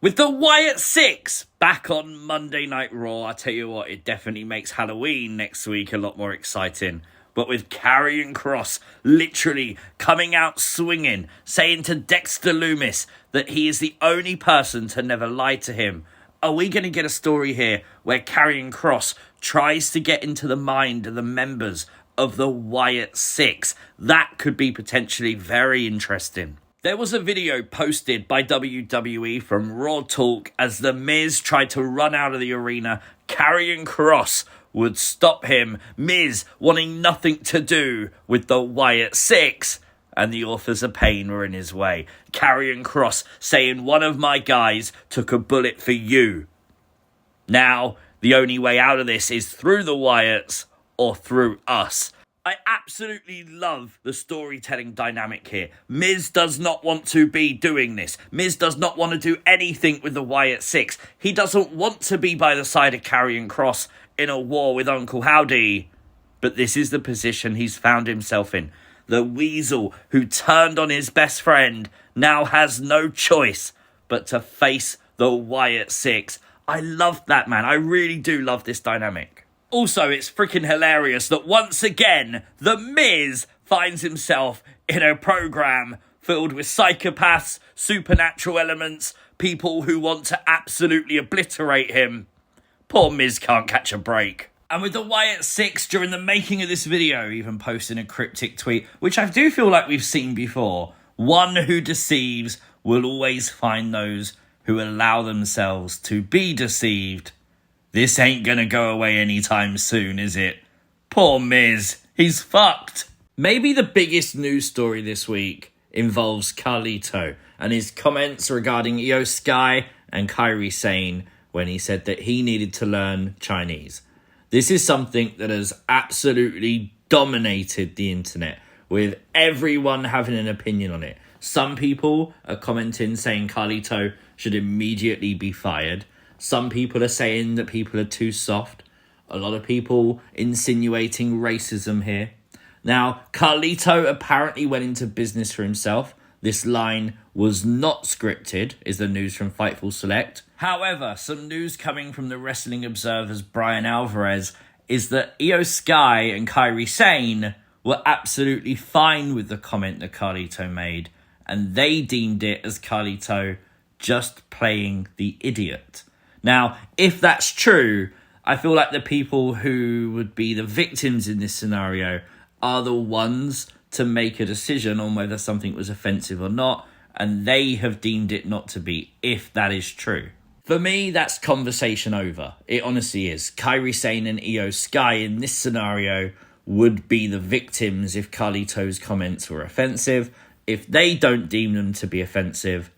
With the Wyatt Sicks back on Monday Night Raw, I tell you what, it definitely makes Halloween next week a lot more exciting. But with Karrion Kross literally coming out swinging, saying to Dexter Lumis that he is the only person to never lie to him, are we going to get a story here where Karrion Kross tries to get into the mind of the members of the Wyatt Sicks? That could be potentially very interesting. There was a video posted by WWE from Raw Talk as The Miz tried to run out of the arena. Karrion Kross would stop him, Miz wanting nothing to do with the Wyatt Sicks, and the authors of pain were in his way. Karrion Kross saying, "One of my guys took a bullet for you." Now, the only way out of this is through the Wyatts or through us. I absolutely love the storytelling dynamic here. Miz does not want to be doing this. Miz does not want to do anything with the Wyatt Sicks. He doesn't want to be by the side of Karrion Kross in a war with Uncle Howdy. But this is the position he's found himself in. The weasel who turned on his best friend now has no choice but to face the Wyatt Sicks. I love that, man. I really do love this dynamic. Also, it's freaking hilarious that once again, The Miz finds himself in a program filled with psychopaths, supernatural elements, people who want to absolutely obliterate him. Poor Miz can't catch a break. And with the Wyatt Sicks during the making of this video, even posting a cryptic tweet, which I do feel like we've seen before. One who deceives will always find those who allow themselves to be deceived. This ain't gonna go away anytime soon, is it? Poor Miz, he's fucked. Maybe the biggest news story this week involves Carlito and his comments regarding Io Sky and Kairi Sane when he said that he needed to learn Chinese. This is something that has absolutely dominated the internet, with everyone having an opinion on it. Some people are commenting saying Carlito should immediately be fired. Some people are saying that people are too soft. A lot of people insinuating racism here. Now, Carlito apparently went into business for himself. This line was not scripted, is the news from Fightful Select. However, some news coming from the Wrestling Observer's Brian Alvarez is that Io Sky and Kairi Sane were absolutely fine with the comment that Carlito made, and they deemed it as Carlito just playing the idiot. Now, if that's true, I feel like the people who would be the victims in this scenario are the ones to make a decision on whether something was offensive or not, and they have deemed it not to be, if that is true. For me, that's conversation over. It honestly is. Kairi Sane and Io Sky in this scenario would be the victims if Carlito's comments were offensive. If they don't deem them to be offensive,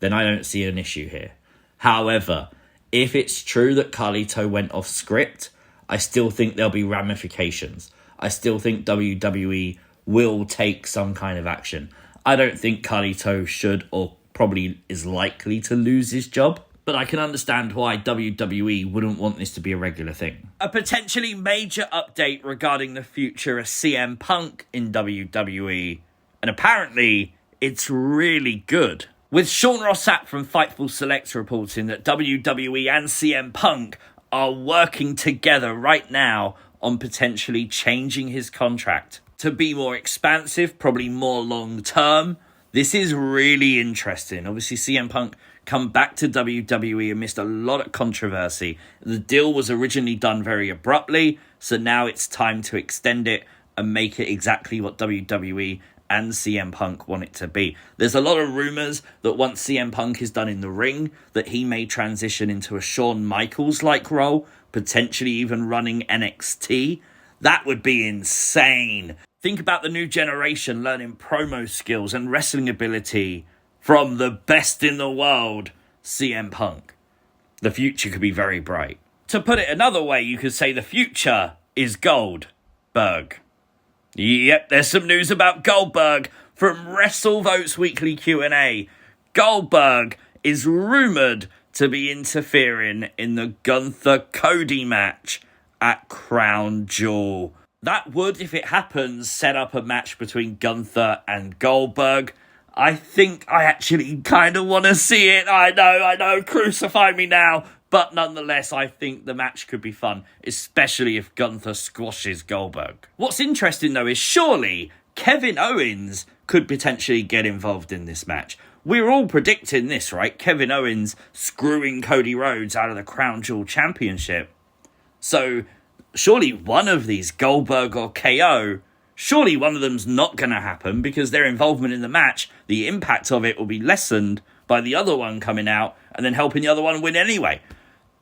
then I don't see an issue here. However, if it's true that Carlito went off script, I still think there'll be ramifications. I still think WWE will take some kind of action. I don't think Carlito should or probably is likely to lose his job, but I can understand why WWE wouldn't want this to be a regular thing. A potentially major update regarding the future of CM Punk in WWE, and apparently it's really good. With Sean Rossap from Fightful Select reporting that WWE and CM Punk are working together right now on potentially changing his contract to be more expansive, probably more long-term. This is really interesting. Obviously, CM Punk come back to WWE amidst a lot of controversy. The deal was originally done very abruptly, so now it's time to extend it and make it exactly what WWE and CM Punk want it to be. There's a lot of rumours that once CM Punk is done in the ring, that he may transition into a Shawn Michaels-like role, potentially even running NXT. That would be insane. Think about the new generation learning promo skills and wrestling ability from the best in the world, CM Punk. The future could be very bright. To put it another way, you could say the future is GOLDBERG. Yep, there's some news about GOLDBERG from WrestleVote's weekly Q&A. GOLDBERG is rumoured to be interfering in the Gunther-Cody match at Crown Jewel. That would, if it happens, set up a match between Gunther and GOLDBERG. I think I actually kind of want to see it. I know, crucify me now. But nonetheless, I think the match could be fun, especially if Gunther squashes Goldberg. What's interesting, though, is surely Kevin Owens could potentially get involved in this match. We're all predicting this, right? Kevin Owens screwing Cody Rhodes out of the Crown Jewel Championship. So, surely one of these, Goldberg or KO, surely one of them's not going to happen because their involvement in the match, the impact of it will be lessened by the other one coming out and then helping the other one win anyway.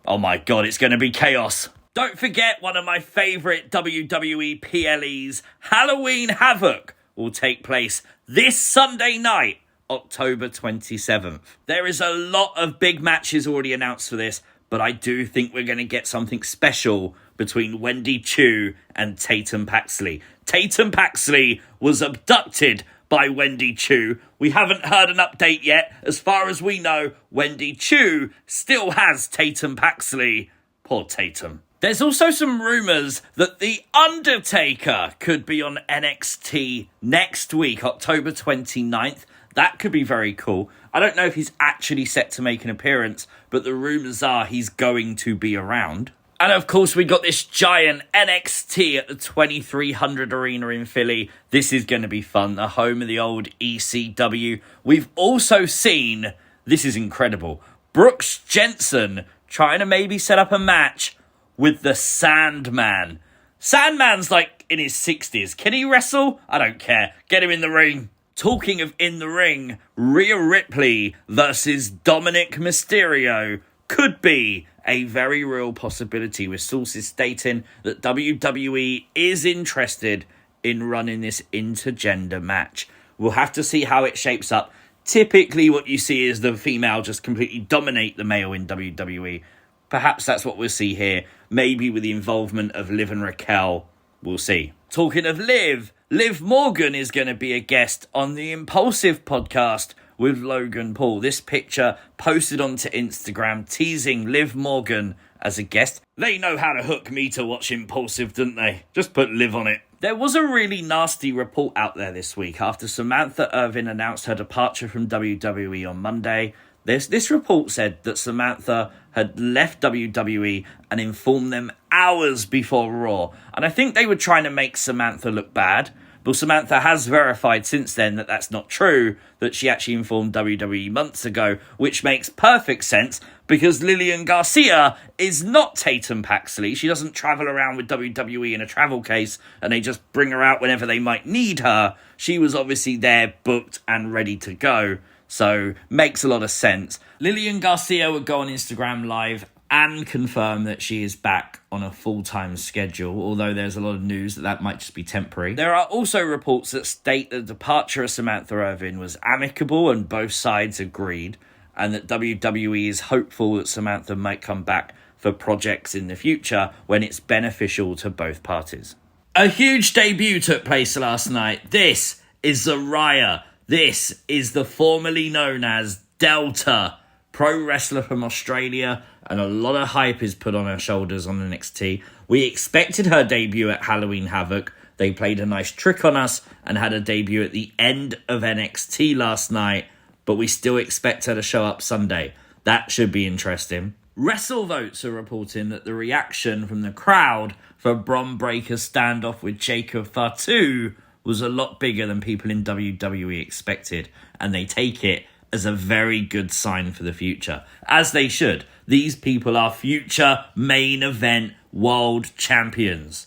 Oh my God, it's going to be chaos. Don't forget, one of my favourite WWE PLEs, Halloween Havoc, will take place this Sunday night, October 27th. There is a lot of big matches already announced for this, but I do think we're going to get something special between Wendy, Choo and Tatum Paxley. Tatum Paxley was abducted by Wendy, Choo. We haven't heard an update yet. As far as we know, Wendy, Choo still has Tatum Paxley. Poor Tatum. There's also some rumours that The Undertaker could be on NXT next week, October 29th. That could be very cool. I don't know if he's actually set to make an appearance, but the rumours are he's going to be around. And of course, we got this giant NXT at the 2300 Arena in Philly. This is going to be fun, the home of the old ECW. We've also seen, this is incredible, Brooks Jensen trying to maybe set up a match with the Sandman. Sandman's like in his 60s. Can he wrestle? I don't care. Get him in the ring. Talking of in the ring, Rhea Ripley versus Dominik Mysterio could be a very real possibility, with sources stating that WWE is interested in running this intergender match. We'll have to see how it shapes up. Typically what you see is the female just completely dominate the male in WWE. Perhaps that's what we'll see here. Maybe with the involvement of Liv and Raquel. We'll see. Talking of Liv Morgan is going to be a guest on the Impaulsive podcast with Logan Paul. This picture posted onto Instagram teasing Liv Morgan as a guest. They know how to hook me to watch Impaulsive, didn't they? Just put Liv on it. There was a really nasty report out there this week after Samantha Irvin announced her departure from WWE on Monday. This report said that Samantha had left WWE and informed them hours before Raw. And I think they were trying to make Samantha look bad. But Samantha has verified since then that that's not true, that she actually informed WWE months ago, which makes perfect sense because Lillian Garcia is not Tatum Paxley. She doesn't travel around with WWE in a travel case and they just bring her out whenever they might need her. She was obviously there, booked and ready to go. So, makes a lot of sense. Lillian Garcia would go on Instagram Live and confirm that she is back on a full-time schedule, although there's a lot of news that might just be temporary. There are also reports that state the departure of Samantha Irvin was amicable and both sides agreed, and that WWE is hopeful that Samantha might come back for projects in the future when it's beneficial to both parties. A huge debut took place last night. This is Zaria. This is the formerly known as Delta pro wrestler from Australia, and a lot of hype is put on her shoulders on NXT. We expected her debut at Halloween Havoc. They played a nice trick on us and had a debut at the end of NXT last night, but we still expect her to show up Sunday. That should be interesting. WrestleVotes are reporting that the reaction from the crowd for Bron Breakker's standoff with Jacob Fatu was a lot bigger than people in WWE expected, and they take it as a very good sign for the future. As they should. These people are future main event world champions.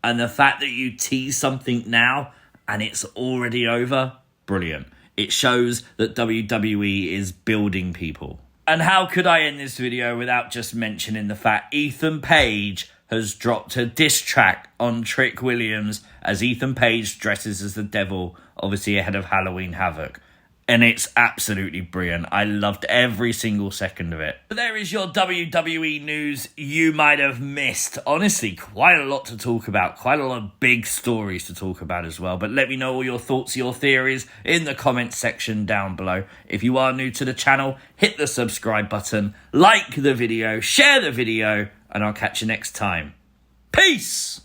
And the fact that you tease something now and it's already over, brilliant. It shows that WWE is building people. And how could I end this video without just mentioning the fact Ethan Page has dropped a diss track on Trick Williams as Ethan Page dresses as the devil, obviously ahead of Halloween Havoc. And it's absolutely brilliant. I loved every single second of it. But there is your WWE news you might have missed. Honestly, quite a lot to talk about. Quite a lot of big stories to talk about as well. But let me know all your thoughts, your theories in the comments section down below. If you are new to the channel, hit the subscribe button, like the video, share the video, and I'll catch you next time. Peace!